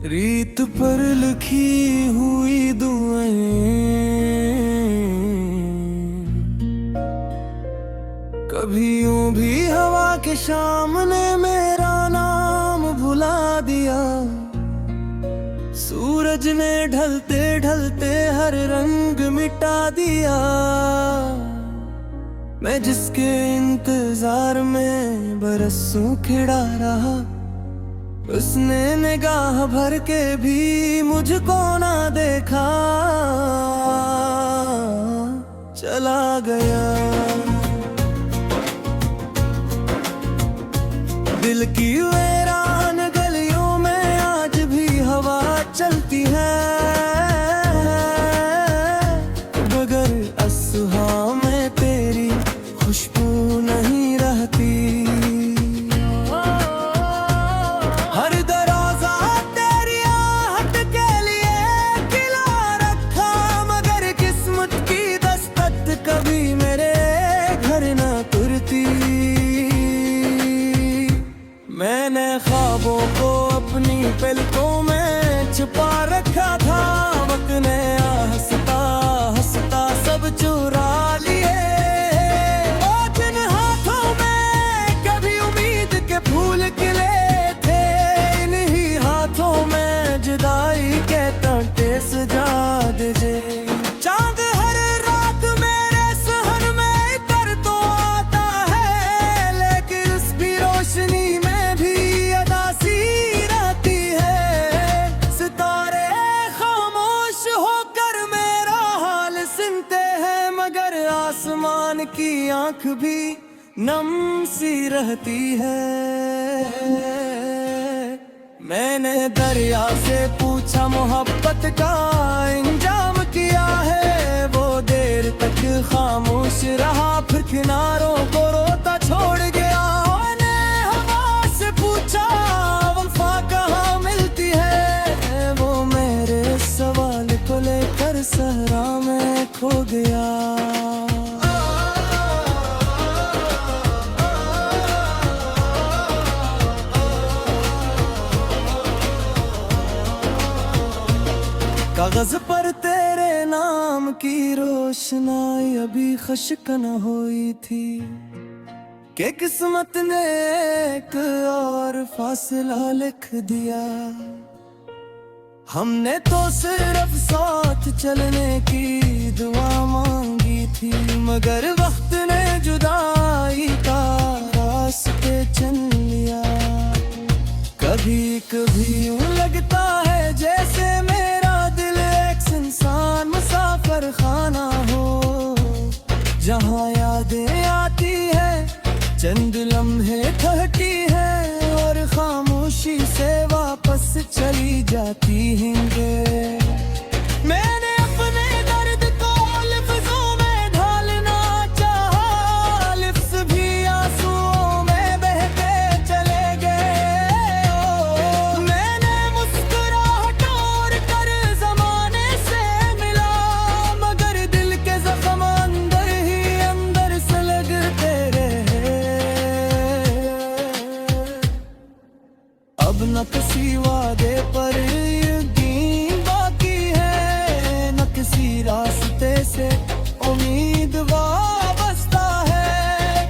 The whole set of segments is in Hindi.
रीत पर लिखी हुई दुआएं कभी यूं भी हवा के सामने मेरा नाम भुला दिया। सूरज ने ढलते ढलते हर रंग मिटा दिया। मैं जिसके इंतजार में बरसों खिड़ा रहा, उसने निगाह भर के भी मुझको ना देखा, चला गया। दिल की वीरान गलियों में आज भी हवा चलती है, बगैर असुहा में तेरी खुशबू नहीं रहती। हर दरवाजा तेरी आहट के लिए खिला रखा, मगर किस्मत की दस्तक कभी मेरे घर न तुरती। मैंने ख्वाबों को अपनी पलकों में छुपा रखा था, वक्त ने हंसता हंसता सब चुरा लिए। और जिन हाथों में कभी उम्मीद के फूल खिले थे, इन्हीं हाथों में जुदाई के कांटे सजा दीजिए। चांद हर रात मेरे सहन में इतर तो आता है, लेकिन उसकी रोशनी में आसमान की आंख भी नम सी रहती है। मैंने दरिया से पूछा मोहब्बत का इंजाम किया है, वो देर तक खामोश रहा, फिर किनारों को रोता छोड़ गया। मैंने हवा से पूछा वफा कहाँ मिलती है, वो मेरे सवाल को लेकर सहरा में खो गया। कागज पर तेरे नाम की रोशनाई अभी खश्क न हुई थी, कि किस्मत ने एक और फासला लिख दिया। हमने तो सिर्फ साथ चलने की दुआ मांगी थी, मगर वक्त ने जुदाई का रास्ते चल लिया। कभी कभी यूं लगता है जैसे मेरा दिल एक सुनसान मुसाफिर खाना हो, जहाँ यादें आती है, चंद लम्हे ठहरती है, और खामोशी से वापस चली जाती हैं। मैंने अपने दर्द को लफ्जों में ढालना चाहा, लफ्ज भी आंसुओं में बहते चले गए। मैंने मुस्कुराहट और कर जमाने से मिला, मगर दिल के जख्म अंदर ही अंदर सुलगते रहे। अब न किसी वादे पर यकीन बाकी है, न किसी रास्ते से उम्मीद वाबस्ता है।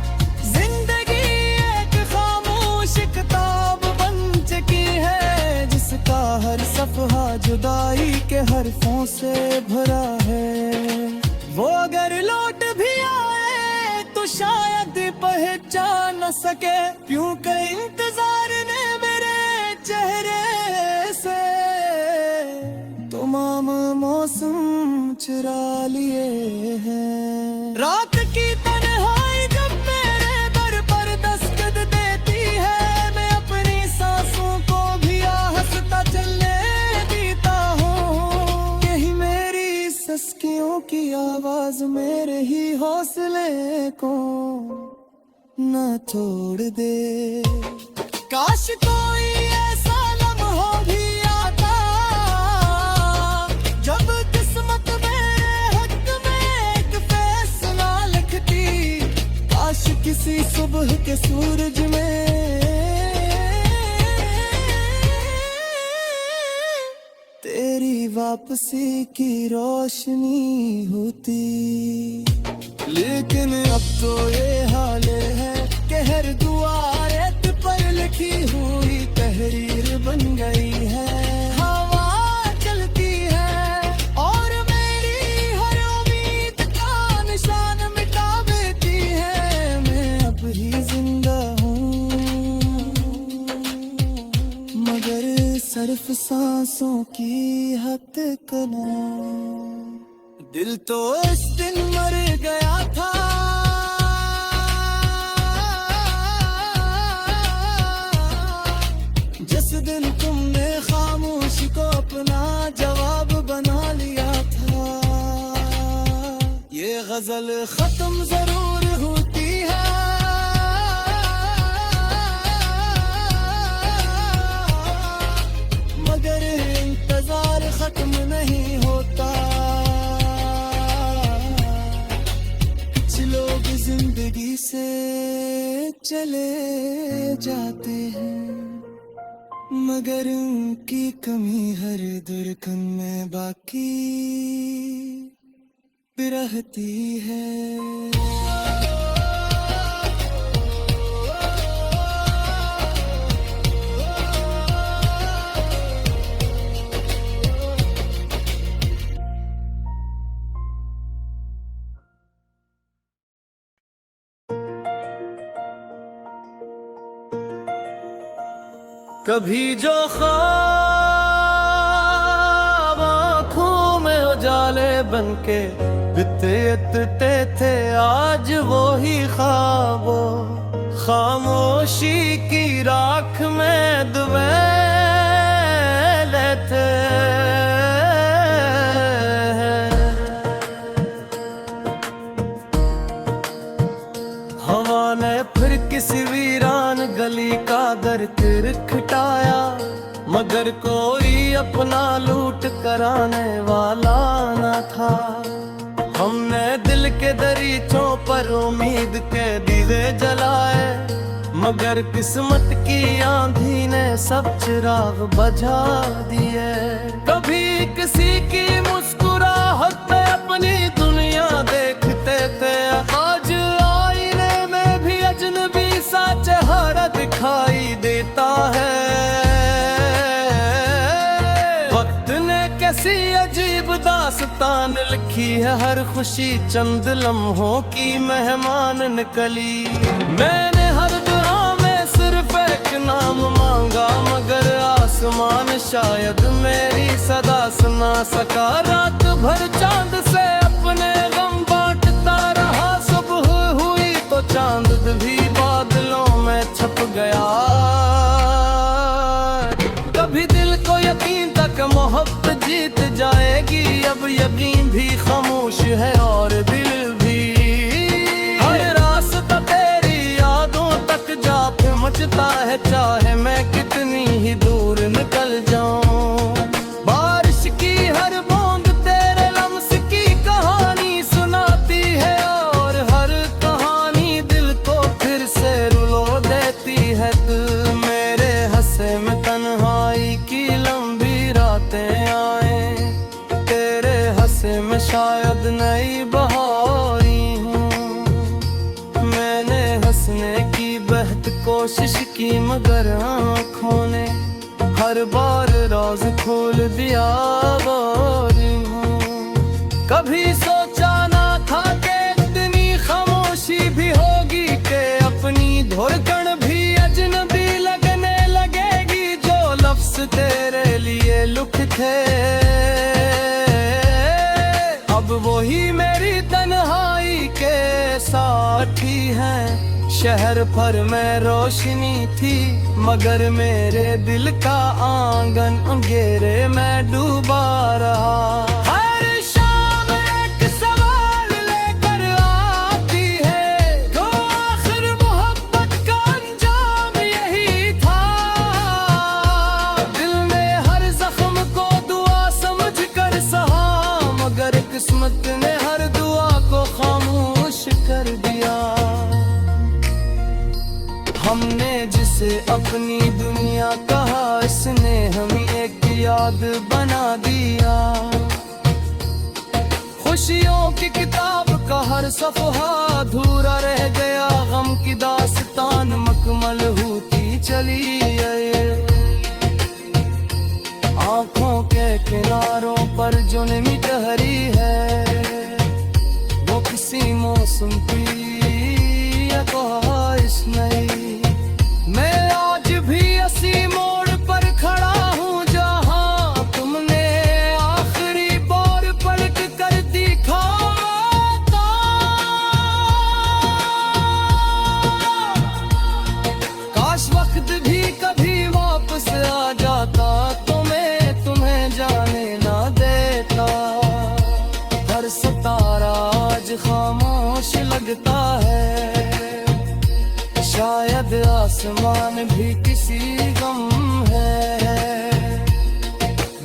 जिंदगी एक खामोश किताब बन चुकी है, जिसका हर सफ़हा जुदाई के हरफों से भरा है। वो अगर लौट भी आए तो शायद पहचान न सके, क्योंकि इंतजार ने मेरे चेहरे से तमाम मौसम चुरा लिए हैं। रात की तन्हाई जब मेरे दर पर दस्तक देती है, मैं अपनी सांसों को भी हंसता चलने देता हूँ। यही मेरी सस्कियों की आवाज मेरे ही हौसले को न छोड़ दे। काश कोई ऐसा सुबह के सूरज में तेरी वापसी की रोशनी होती। लेकिन अब तो ये हाल है कि हर दुआ रेत पर लिखी हुई तहरीर बन गई है। हवा चलती है और मेरी हर उम्मीद का निशान मिटा देती है। मैं अब ही जिंदा हूँ मगर सिर्फ सांसों की हद कना। दिल तो इस दिन मर गया था जिस दिन तुमने खामोशी को अपना जवाब बना लिया था। ये गजल खत्म जरूर होती है मगर इंतजार खत्म नहीं होता। कुछ लोग जिंदगी से चले जाते हैं मगर उनकी कमी हर धड़कन में बाकी रहती है। कभी जो ख्वाब आँखों में उजाले बनके बितते थे आज वो ही ख्वाबों खामोशी की राख में दुबे लेते हवा ने फिर किसी वीरान गली का दर खटाया मगर कोई अपना लूट कराने वाला न था। हमने दिल के दरीचों पर उम्मीद के दीवे जलाए मगर किस्मत की आंधी ने सब चिराग बुझा दिए। कभी किसी की मुस्कुराहट पे अपनी दुनिया देखते थे आज आईने में भी अजनबी सा चेहरा दिखाई देता है। वक्त ने कैसी अजीब दास्तान लिखी है हर खुशी चंद लम्हों की मेहमान निकली। मैंने हर दुआ में सिर्फ एक नाम मांगा मगर आसमान शायद मेरी सदा सुना सका। रात भर चांद से अपने गम बांटता रहा सुबह हुई तो चांद भी बादलों में छप गया। कभी दिल को यकीन तक मोहब्बत जीत जाएगी अब यकीन भी खामोश है और दिल भी। हर रास्ता तेरी यादों तक जा पहुंचता है चाहे मैं कितनी ही दूर निकल जाऊं। बारिश की हर बूंद तेरे लम्स की कहानी सुनाती है और हर कहानी दिल को फिर से रुलो देती है। तू मेरे हंसे में तन्हाई की लंबी रातें आए तेरे हंसे में शायद नई बहारी हूँ। मैंने हंसने की बेहद कोशिश की मगर आँखों ने हर बार राज खोल दिया बारी हूँ। कभी सोचा ना था कि इतनी खामोशी भी होगी कि अपनी धड़कन भी अजनबी लगने लगेगी। जो लफ्ज तेरे लिए लिखे थे अब वही मेरी तन्हाई के साथी हैं। शहर भर में रोशनी थी मगर मेरे दिल का आंगन अंधेरे में डूबा रहा। हर शाम एक सवाल लेकर आती है तो आखिर मोहब्बत का अंजाम यही था। दिल ने हर जख्म को दुआ समझ कर सहा मगर किस्मत ने हर दुआ को खामोश कर दिया। अपनी दुनिया कहा इसने हमें एक याद बना दिया। खुशियों की किताब का हर सफ़हा अधूरा रह गया, गम की दास्तान मकमल होती चली है। आँखों के किनारों पर जो नमी ठहरी है, वो किसी मौसम की ख्वाहिश नहीं। मैं आज भी इसी मोड़ पर खड़ा हूँ जहाँ तुमने आखिरी बार पलट कर दिखा था। काश वक्त भी कभी वापस आ जाता तो मैं तुम्हें जाने ना देता। हर सितारा आज खामोश लगता है, शायद आसमान भी किसी गम है।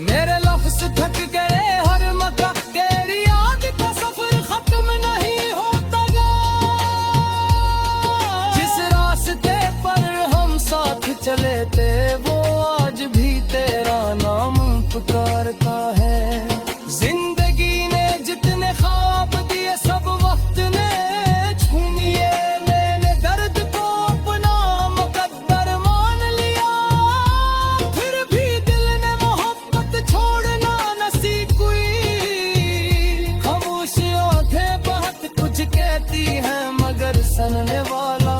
मेरे लफ्ज़ थक गए हर मका, तेरी याद का सफर खत्म नहीं होता गा। जिस रास्ते पर हम साथ चले थे वो आज भी तेरा नाम पुकारता है। जिंदगी ने जितने ख्वाब दिए सब वक्त ने छीन लिए। मैंने दर्द को अपना मुकद्दर मान लिया, फिर भी दिल ने मोहब्बत छोड़ना न सीखी। खामोश आंखें बहुत कुछ कहती हैं मगर सुनने वाला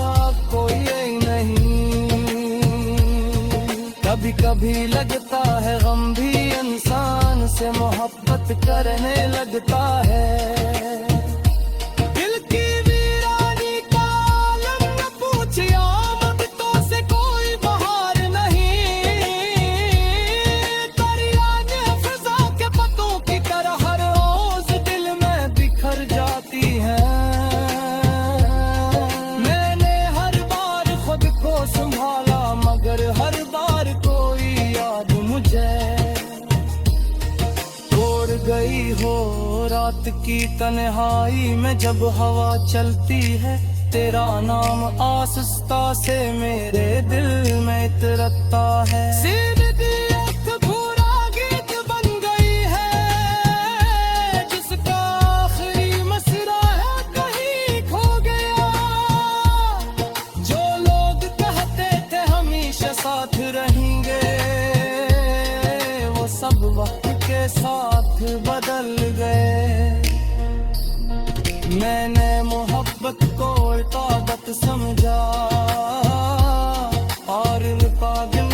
कोई नहीं। कभी कभी लगता है गम भी इंसान से मोहब्बत करने लगता है। दिल की वीरानी का आलम न पूछे, आमदों से कोई बहार नहीं। दरियाने फिजा के पत्तों की तरह हर रोज दिल में बिखर जाती हैं। मैंने हर बार खुद को संभाला मगर हर बार कोई याद मुझे तोड़ गई हो। रात की तन्हाई में जब हवा चलती है, तेरा नाम आसुस्ता से मेरे दिल में इतरता है। सीधी एक पूरा गीत बन गई है, जिसका आखिरी मिसरा है कहीं खो गया। जो लोग कहते थे हमेशा साथ रहेंगे, वो सब वक्त के साथ बदल गए। मैंने मोहब्बत को इतादत समझा और पागल